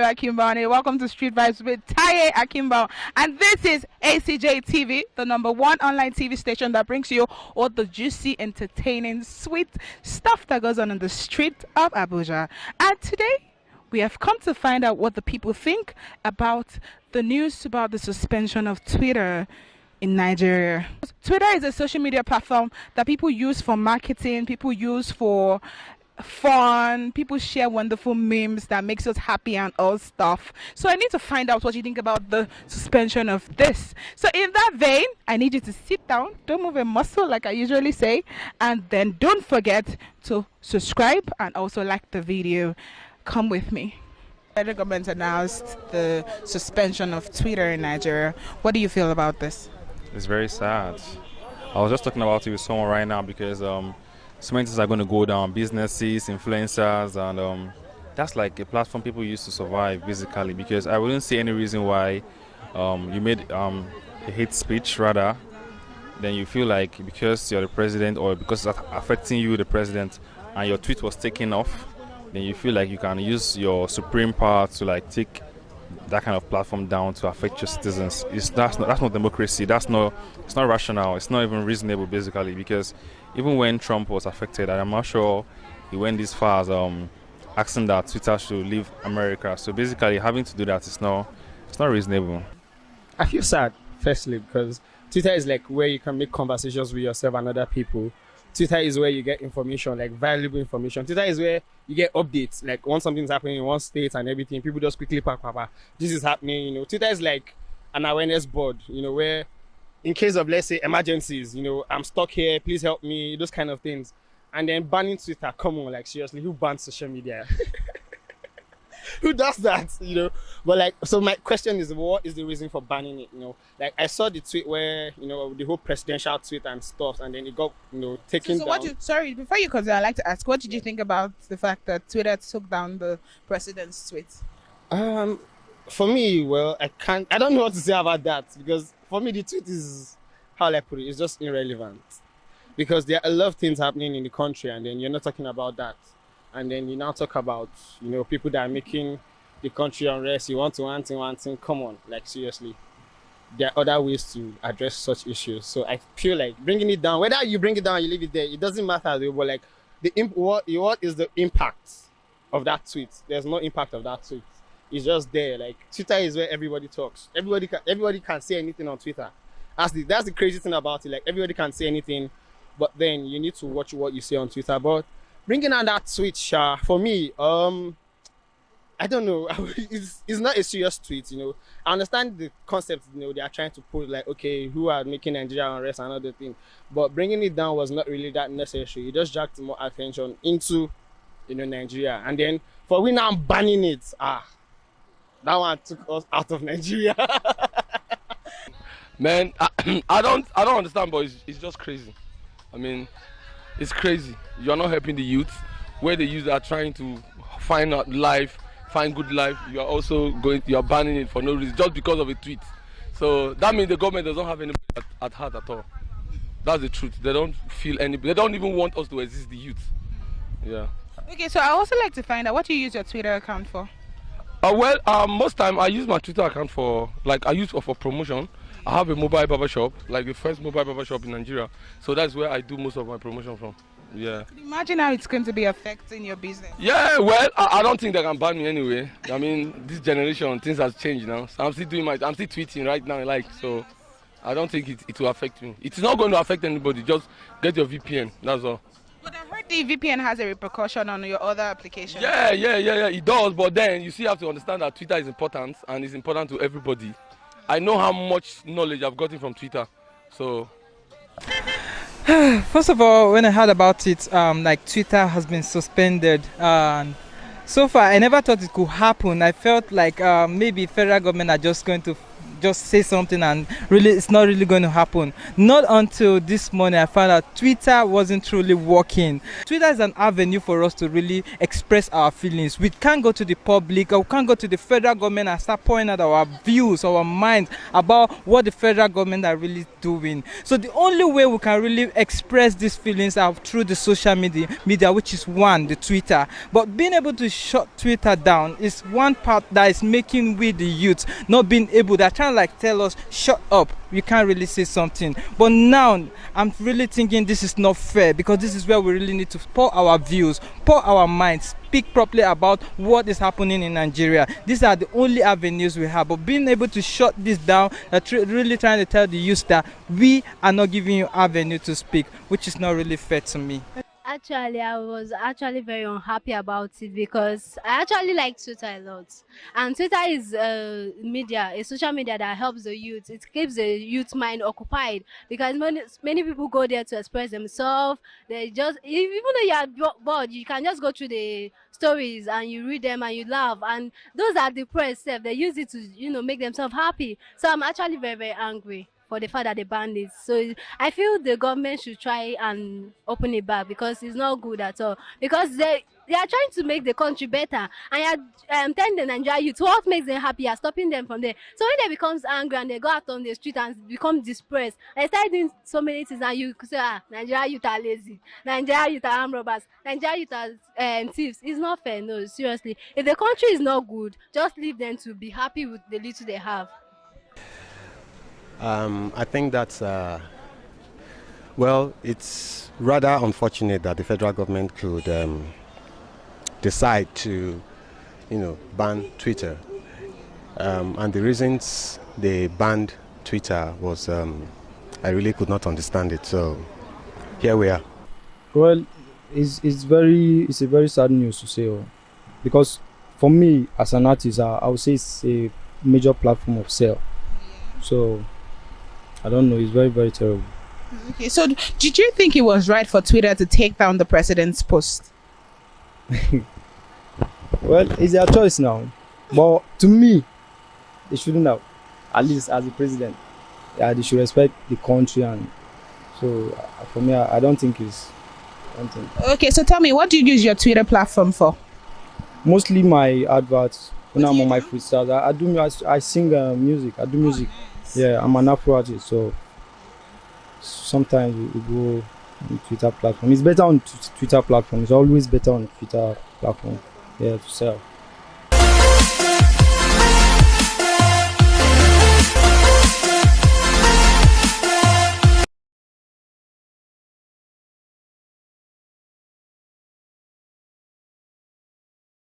Akimbani. Welcome to Street Vibes with Taye Akimbo. And this is ACJ TV, the #1 online TV station that brings you all the juicy, entertaining, sweet stuff that goes on in the street of Abuja. And today, we have come to find out what the people think about the news about the suspension of Twitter in Nigeria. Twitter is a social media platform that people use for marketing, people use for fun, people share wonderful memes that makes us happy and all stuff. So I need to find out what you think about the suspension of this. So in that vein, I need you to sit down, don't move a muscle like I usually say, and then don't forget to subscribe and also like the video. Come with me. The government announced the suspension of Twitter in Nigeria. What do you feel about this? It's very sad. I was just talking about it with someone right now because so many things are going to go down. Businesses, influencers, and that's like a platform people use to survive, basically. Because I wouldn't see any reason why you made a hate speech, rather, then you feel like because you're the president or because it's affecting you, the president, and your tweet was taken off, then you feel like you can use your supreme power to like take that kind of platform down to affect your citizens. That's not democracy. It's not rational. It's not even reasonable, basically, because even when Trump was affected, I'm not sure he went this far as asking that Twitter should leave America. So basically, having to do that is not reasonable. I feel sad, firstly, because Twitter is like where you can make conversations with yourself and other people. Twitter is where you get information, like valuable information. Twitter is where you get updates, like once something's happening in one state and everything, people just quickly this is happening, Twitter is like an awareness board, where in case of, let's say, emergencies, I'm stuck here, please help me, those kind of things. And then banning Twitter, come on, like seriously, who bans social media? Who does that, But like, so my question is, what is the reason for banning it, Like I saw the tweet where, the whole presidential tweet and stuff, and then it got, taken down. Sorry, before you continue, I'd like to ask, what did you think about the fact that Twitter took down the president's tweet? For me, well, I don't know what to say about that, because for me, the tweet is, how will I put it, it's just irrelevant. Because there are a lot of things happening in the country, and then you're not talking about that. And then you now talk about, people that are making the country unrest. You want to one thing, come on, like seriously. There are other ways to address such issues. So I feel like bringing it down, whether you bring it down or you leave it there, it doesn't matter. But like, what is the impact of that tweet? There's no impact of that tweet. It's just there. Like, Twitter is where everybody talks. Everybody can say anything on Twitter. That's the crazy thing about it. Like, everybody can say anything, but then you need to watch what you say on Twitter. But bringing on that tweet, for me, I don't know. It's not a serious tweet, I understand the concept, they are trying to put like, okay, who are making Nigeria unrest and other thing. But bringing it down was not really that necessary. It just dragged more attention into, Nigeria. And then for we now banning it, that one took us out of Nigeria. Man, I don't understand, but it's just crazy. I mean, it's crazy. You're not helping the youth. Where the youth are trying to find out life, find good life, you are also you're banning it for no reason, just because of a tweet. So that means the government doesn't have anybody at heart at all. That's the truth. They don't feel they don't even want us to exist, the youth. Yeah. Okay, so I also like to find out what you use your Twitter account for. Most time I use my Twitter account for, like, I use it for promotion. I have a mobile barber shop, like the first mobile barber shop in Nigeria. So that's where I do most of my promotion from. Yeah. Could you imagine how it's going to be affecting your business? Yeah, well, I don't think they can ban me anyway. I mean, this generation, things have changed now. So I'm still tweeting right now, like, so I don't think it will affect me. It's not going to affect anybody. Just get your VPN, that's all. But I heard the VPN has a repercussion on your other applications. Yeah, it does. But then you still have to understand that Twitter is important, and it's important to everybody. I know how much knowledge I've gotten from Twitter, so. First of all, when I heard about it, like Twitter has been suspended, and so far I never thought it could happen. I felt like maybe federal government are just going to just say something and really it's not really going to happen. Not until this morning I found out Twitter wasn't truly working. Twitter is an avenue for us to really express our feelings. We can't go to the public or we can't go to the federal government and start pouring out our views, our minds about what the federal government are really doing. So the only way we can really express these feelings are through the social media, which is one, the Twitter. But being able to shut Twitter down is one part that is making we the youth not being able. They're trying to like tell us, shut up. You can't really say something. But now I'm really thinking this is not fair, because this is where we really need to pour our views, pour our minds, speak properly about what is happening in Nigeria. These are the only avenues we have. But being able to shut this down, really trying to tell the youth that we are not giving you avenue to speak, which is not really fair to me. Actually, I was actually very unhappy about it because I actually like Twitter a lot. And Twitter is a social media that helps the youth. It keeps the youth mind occupied because many people go there to express themselves. They just, even though you are bored, you can just go through the stories and you read them and you laugh. And those are depressed, they use it to, make themselves happy. So I'm actually very, very angry for the fact that they banned it. So I feel the government should try and open it back because it's not good at all. Because they are trying to make the country better, and you're telling the Nigerian youth what makes them happy, you're stopping them from there. So when they becomes angry and they go out on the street and become depressed, they start doing so many things, and you could say, Nigerian youth are lazy, Nigerian youth are armed robbers, Nigerian youth are thieves. It's not fair, no, seriously. If the country is not good, just leave them to be happy with the little they have. I think that's, well, it's rather unfortunate that the federal government could decide to, ban Twitter. And the reasons they banned Twitter was, I really could not understand it. So here we are. Well, it's a very sad news to say, because for me as an artist, I would say it's a major platform of sale. So I don't know, it's very, very terrible. Okay, so did you think it was right for Twitter to take down the president's post? Well, it's their choice now. But to me, they shouldn't have. At least as the president. Yeah, they should respect the country. And so for me, I don't think it's something. Okay, so tell me, what do you use your Twitter platform for? Mostly my adverts. When I'm on my freestyles, I sing music. I do music. Yeah, I'm an Afro artist, so sometimes we go on Twitter platform. It's better on Twitter platform. It's always better on Twitter platform. Yeah, to sell.